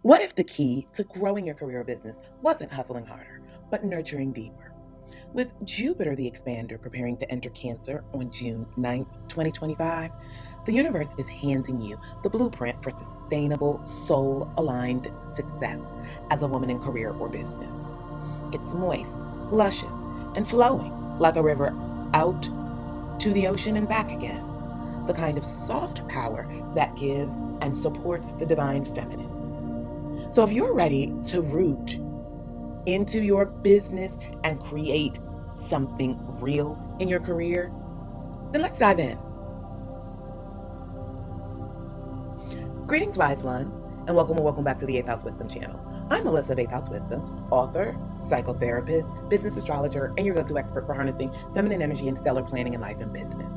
What if the key to growing your career or business wasn't hustling harder, but nurturing deeper? With Jupiter the Expander preparing to enter Cancer on June 9th, 2025, the universe is handing you the blueprint for sustainable, soul-aligned success as a woman in career or business. It's moist, luscious, and flowing like a river out to the ocean and back again. The kind of soft power that gives and supports the divine feminine. So if you're ready to root into your business and create something real in your career, then let's dive in. Greetings, wise ones, and welcome back to the 8th House Wisdom channel. I'm Melissa of 8th House Wisdom, author, psychotherapist, business astrologer, and your go-to expert for harnessing feminine energy and stellar planning in life and business.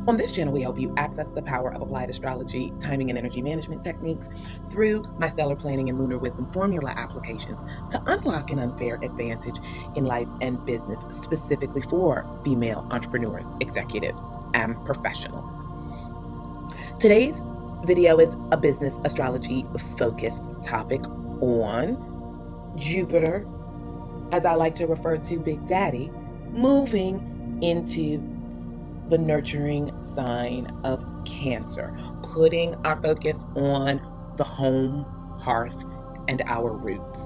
On this channel, we help you access the power of applied astrology, timing, and energy management techniques through my stellar planning and lunar wisdom formula applications to unlock an unfair advantage in life and business, specifically for female entrepreneurs, executives, and professionals. Today's video is a business astrology focused topic on Jupiter, as I like to refer to Big Daddy, moving into the nurturing sign of Cancer, putting our focus on the home, hearth, and our roots.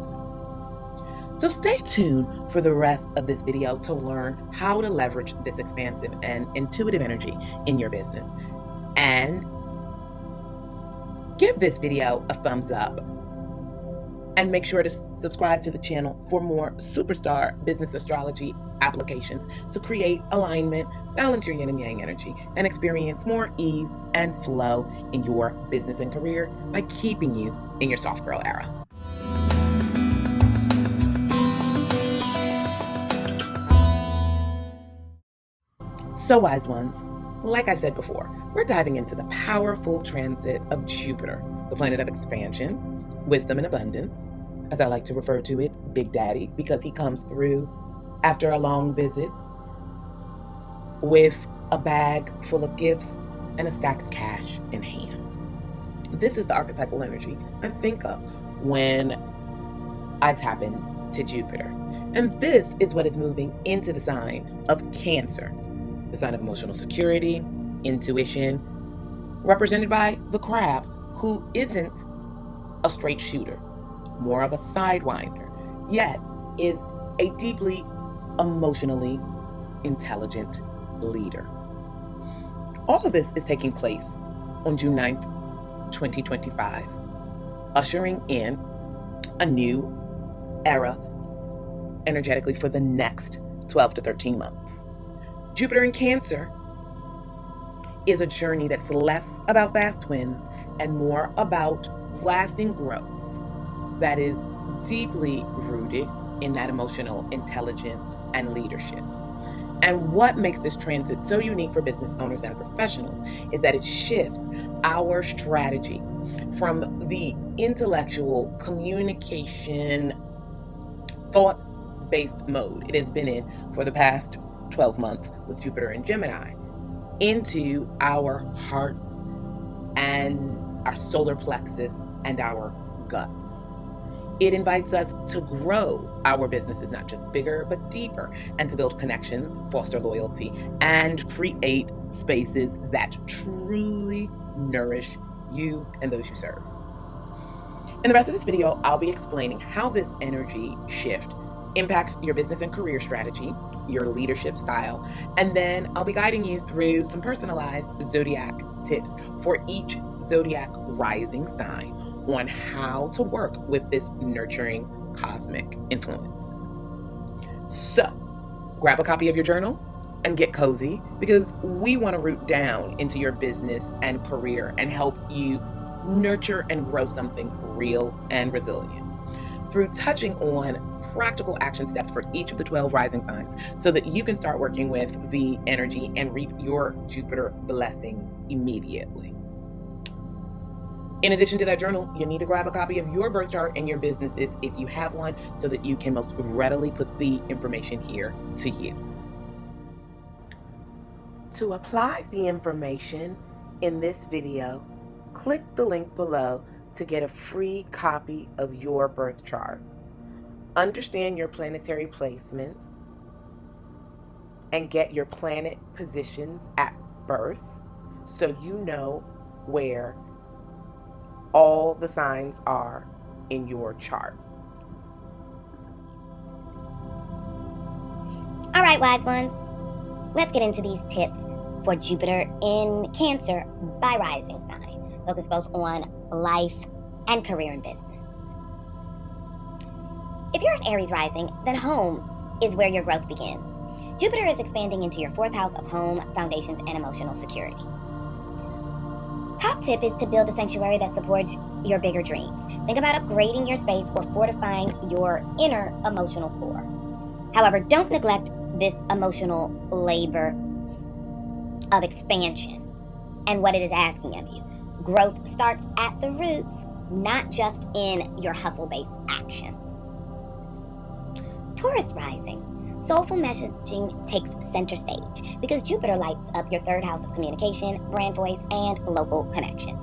So stay tuned for the rest of this video to learn how to leverage this expansive and intuitive energy in your business. And give this video a thumbs up. And make sure to subscribe to the channel for more superstar business astrology applications to create alignment, balance your yin and yang energy, and experience more ease and flow in your business and career by keeping you in your soft girl era. So, wise ones, like I said before, we're diving into the powerful transit of Jupiter, the planet of expansion, wisdom, and abundance, as I like to refer to it, Big Daddy, because he comes through after a long visit with a bag full of gifts and a stack of cash in hand. This is the archetypal energy I think of when I tap into Jupiter. And this is what is moving into the sign of Cancer, the sign of emotional security, intuition, represented by the crab, who isn't a straight shooter, more of a sidewinder, yet is a deeply emotionally intelligent leader. All of this is taking place on June 9th, 2025, ushering in a new era energetically for the next 12 to 13 months. Jupiter in Cancer is a journey that's less about fast wins and more about lasting growth that is deeply rooted in that emotional intelligence and leadership. And what makes this transit so unique for business owners and professionals is that it shifts our strategy from the intellectual communication, thought-based mode it has been in for the past 12 months with Jupiter and Gemini into our hearts and our solar plexus and our guts. It invites us to grow our businesses, not just bigger, but deeper, and to build connections, foster loyalty, and create spaces that truly nourish you and those you serve. In the rest of this video, I'll be explaining how this energy shift impacts your business and career strategy, your leadership style, and then I'll be guiding you through some personalized zodiac tips for each zodiac rising sign on how to work with this nurturing cosmic influence. So, grab a copy of your journal and get cozy, because we want to root down into your business and career and help you nurture and grow something real and resilient through touching on practical action steps for each of the 12 rising signs so that you can start working with the energy and reap your Jupiter blessings immediately. In addition to that journal, you need to grab a copy of your birth chart and your businesses if you have one, so that you can most readily put the information here to use. To apply the information in this video, click the link below to get a free copy of your birth chart. Understand your planetary placements and get your planet positions at birth so you know where all the signs are in your chart. All right, wise ones, let's get into these tips for Jupiter in Cancer by rising sign. Focus both on life and career and business. If you're an Aries rising, then home is where your growth begins. Jupiter is expanding into your 4th house of home, foundations, and emotional security. Top tip is to build a sanctuary that supports your bigger dreams. Think about upgrading your space or fortifying your inner emotional core. However, don't neglect this emotional labor of expansion and what it is asking of you. Growth starts at the roots, not just in your hustle-based actions. Taurus rising. Soulful messaging takes center stage because Jupiter lights up your 3rd house of communication, brand voice, and local connections.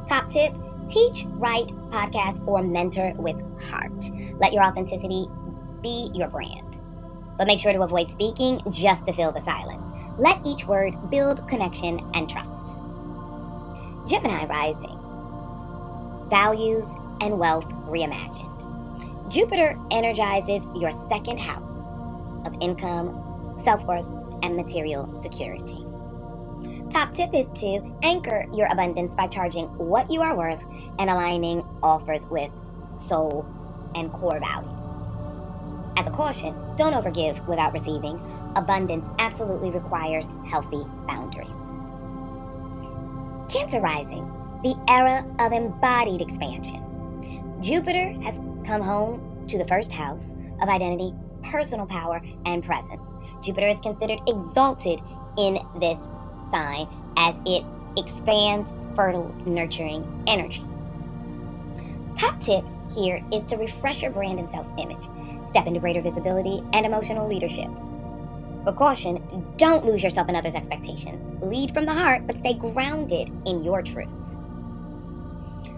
Top tip, teach, write, podcast, or mentor with heart. Let your authenticity be your brand. But make sure to avoid speaking just to fill the silence. Let each word build connection and trust. Gemini rising. Values and wealth reimagined. Jupiter energizes your 2nd house of income, self-worth, and material security. Top tip is to anchor your abundance by charging what you are worth and aligning offers with soul and core values. As a caution, don't overgive without receiving. Abundance absolutely requires healthy boundaries. Cancer rising, the era of embodied expansion. Jupiter has come home to the 1st house of identity, personal power, and presence. Jupiter is considered exalted in this sign as it expands fertile, nurturing energy. Top tip here is to refresh your brand and self-image. Step into greater visibility and emotional leadership. But caution, don't lose yourself in others' expectations. Lead from the heart, but stay grounded in your truth.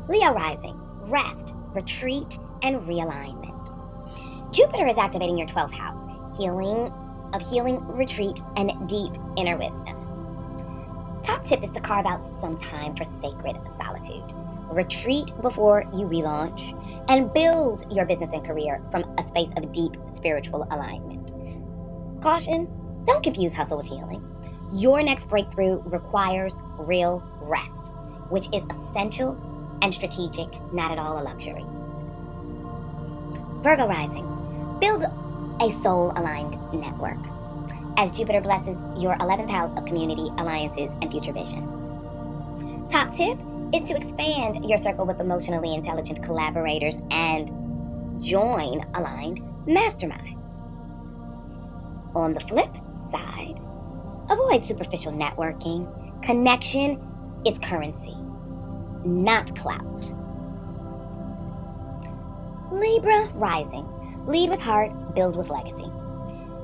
Leo rising, rest, retreat, and realignment. Jupiter is activating your 12th house, healing, retreat, and deep inner wisdom. Top tip is to carve out some time for sacred solitude. Retreat before you relaunch, and build your business and career from a space of deep spiritual alignment. Caution, don't confuse hustle with healing. Your next breakthrough requires real rest, which is essential and strategic, not at all a luxury. Virgo rising, build a soul-aligned network as Jupiter blesses your 11th house of community, alliances, and future vision. Top tip is to expand your circle with emotionally intelligent collaborators and join aligned masterminds. On the flip side, avoid superficial networking. Connection is currency, not clout. Libra rising, lead with heart, build with legacy.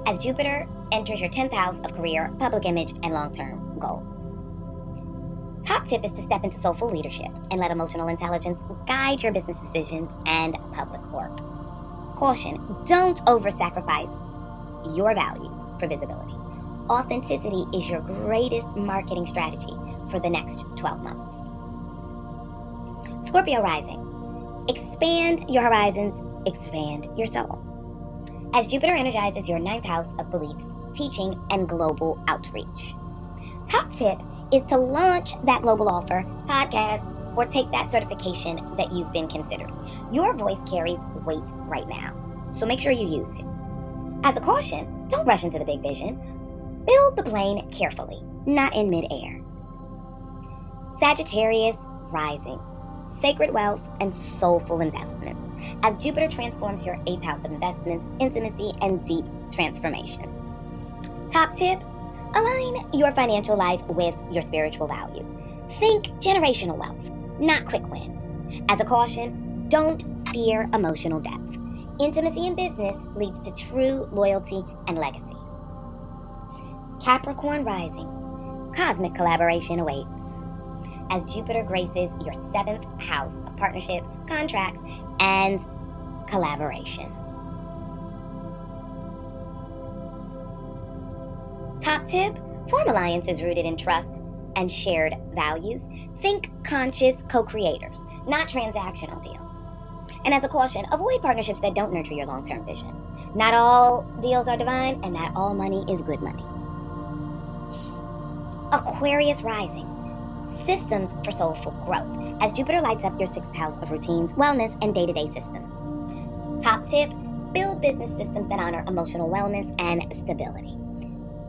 As Jupiter enters your 10th house of career, public image, and long-term goals. Top tip is to step into soulful leadership and let emotional intelligence guide your business decisions and public work. Caution, don't over-sacrifice your values for visibility. Authenticity is your greatest marketing strategy for the next 12 months. Scorpio rising, expand your horizons, expand your soul. As Jupiter energizes your 9th house of beliefs, teaching, and global outreach. Top tip is to launch that global offer, podcast, or take that certification that you've been considering. Your voice carries weight right now, so make sure you use it. As a caution, don't rush into the big vision. Build the plane carefully, not in midair. Sagittarius rising, sacred wealth, and soulful investments. As Jupiter transforms your 8th house of investments, intimacy, and deep transformation. Top tip, align your financial life with your spiritual values. Think generational wealth, not quick wins. As a caution, don't fear emotional depth. Intimacy in business leads to true loyalty and legacy. Capricorn rising, cosmic collaboration awaits. as Jupiter graces your 7th house of partnerships, contracts, and collaboration. Top tip, form alliances rooted in trust and shared values. Think conscious co-creators, not transactional deals. And as a caution, avoid partnerships that don't nurture your long-term vision. Not all deals are divine, and not all money is good money. Aquarius rising, systems for soulful growth, as Jupiter lights up your 6th house of routines, wellness, and day-to-day systems. Top tip, build business systems that honor emotional wellness and stability.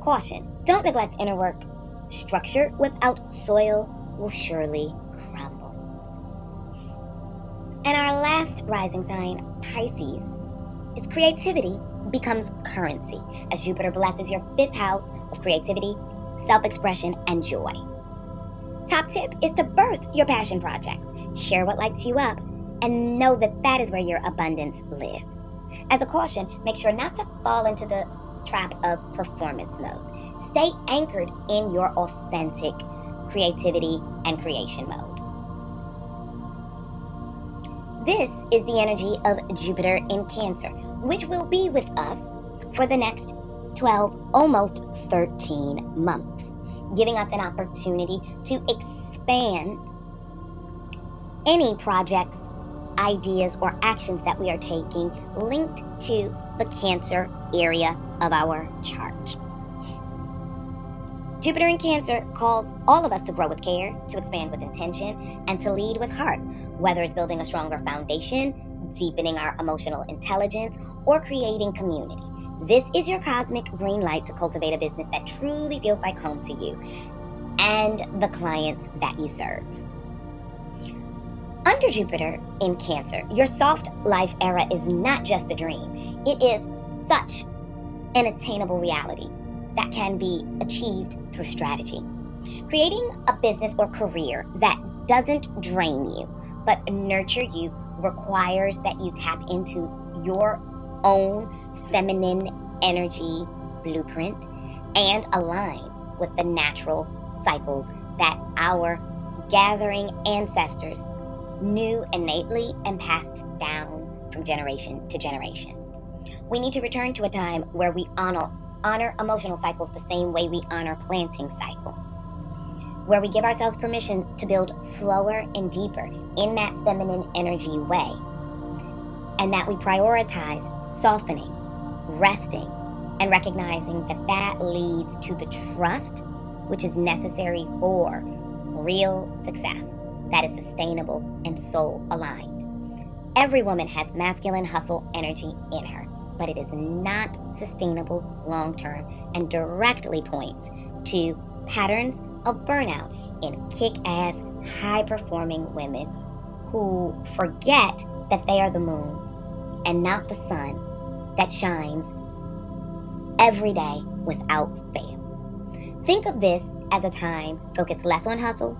Caution, don't neglect inner work. Structure without soil will surely crumble. And our last rising sign, Pisces, is creativity becomes currency, as Jupiter blesses your 5th house of creativity, self-expression, and joy. Top tip is to birth your passion projects. Share what lights you up, and know that that is where your abundance lives. As a caution, make sure not to fall into the trap of performance mode. Stay anchored in your authentic creativity and creation mode. This is the energy of Jupiter in Cancer, which will be with us for the next 12, almost 13 months, giving us an opportunity to expand any projects, ideas, or actions that we are taking linked to the Cancer area of our chart. Jupiter in Cancer calls all of us to grow with care, to expand with intention, and to lead with heart, whether it's building a stronger foundation, deepening our emotional intelligence, or creating community. This is your cosmic green light to cultivate a business that truly feels like home to you and the clients that you serve. Under Jupiter in Cancer, your soft life era is not just a dream. It is such an attainable reality that can be achieved through strategy. Creating a business or career that doesn't drain you, but nurture you requires that you tap into your own feminine energy blueprint and align with the natural cycles that our gathering ancestors knew innately and passed down from generation to generation. We need to return to a time where we honor emotional cycles the same way we honor planting cycles, where we give ourselves permission to build slower and deeper in that feminine energy way, and that we prioritize softening, resting, and recognizing that that leads to the trust which is necessary for real success that is sustainable and soul aligned. Every woman has masculine hustle energy in her, but it is not sustainable long-term and directly points to patterns of burnout in kick-ass, high-performing women who forget that they are the moon and not the sun that shines every day without fail. Think of this as a time focused less on hustle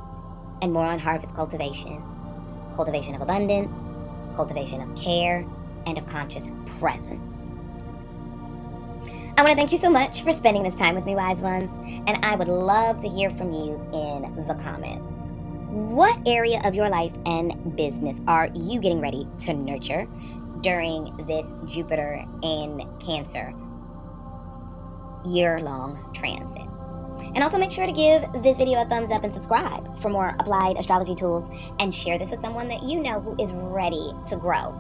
and more on harvest cultivation of abundance, cultivation of care, and of conscious presence. I want to thank you so much for spending this time with me, wise ones, and I would love to hear from you in the comments. What area of your life and business are you getting ready to nurture during this Jupiter in Cancer year-long transit? And also make sure to give this video a thumbs up and subscribe for more applied astrology tools, and share this with someone that you know who is ready to grow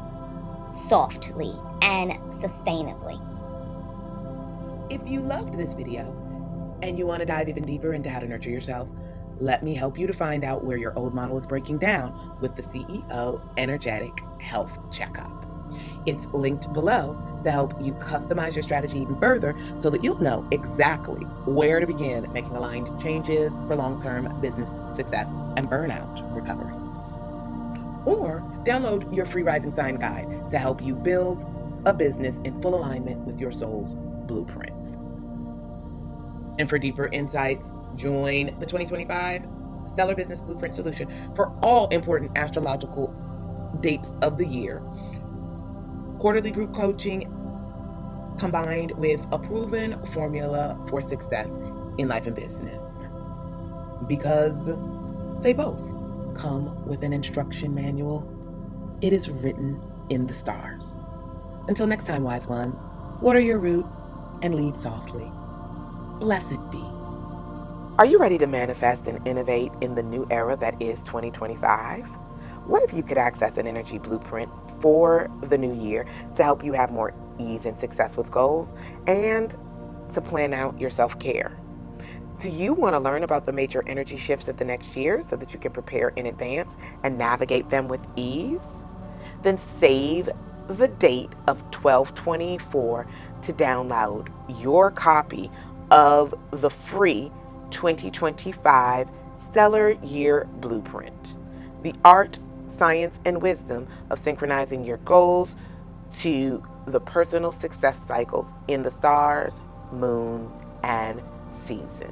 softly and sustainably. If you loved this video and you want to dive even deeper into how to nurture yourself, let me help you to find out where your old model is breaking down with the CEO Energetic Health Checkup. It's linked below to help you customize your strategy even further so that you'll know exactly where to begin making aligned changes for long-term business success and burnout recovery. Or download your free rising sign guide to help you build a business in full alignment with your soul's blueprints. And for deeper insights, join the 2025 Stellar Business Blueprint Solution for all important astrological dates of the year. Quarterly group coaching combined with a proven formula for success in life and business. Because they both come with an instruction manual. It is written in the stars. Until next time, wise ones, water your roots and lead softly. Blessed be. Are you ready to manifest and innovate in the new era that is 2025? What if you could access an energy blueprint for the new year to help you have more ease and success with goals and to plan out your self-care? Do you want to learn about the major energy shifts of the next year so that you can prepare in advance and navigate them with ease? Then save the date of 12/24 to download your copy of the free 2025 Stellar Year Blueprint, the art, science, and wisdom of synchronizing your goals to the personal success cycles in the stars, moon, and seasons.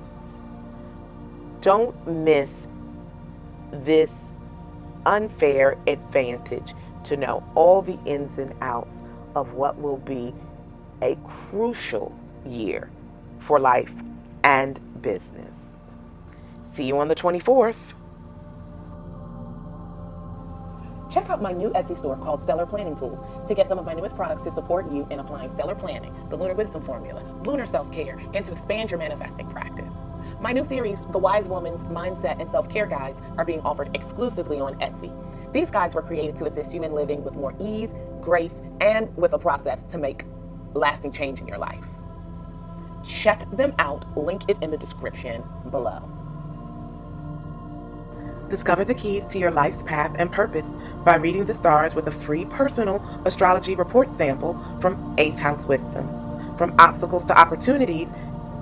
Don't miss this unfair advantage to know all the ins and outs of what will be a crucial year for life and business. See you on the 24th. Check out my new Etsy store called Stellar Planning Tools to get some of my newest products to support you in applying stellar planning, the lunar wisdom formula, lunar self-care, and to expand your manifesting practice. My new series, The Wise Woman's Mindset and Self-Care Guides, are being offered exclusively on Etsy. These guides were created to assist you in living with more ease, grace, and with a process to make lasting change in your life. Check them out. Link is in the description below. Discover the keys to your life's path and purpose by reading the stars with a free personal astrology report sample from 8th House Wisdom. From obstacles to opportunities,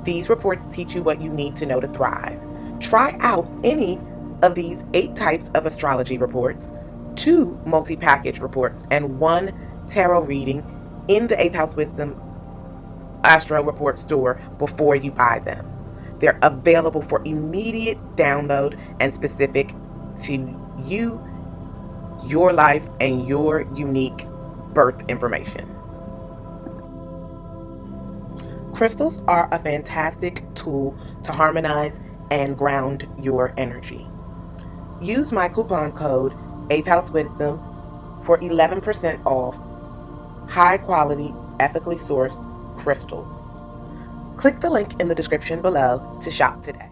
these reports teach you what you need to know to thrive. Try out any of these 8 types of astrology reports, 2 multi-package reports, and 1 tarot reading in the 8th House Wisdom Astro Report store before you buy them. They're available for immediate download and specific to you, your life, and your unique birth information. Crystals are a fantastic tool to harmonize and ground your energy. Use my coupon code 8th House Wisdom for 11% off high quality, ethically sourced crystals. Click the link in the description below to shop today.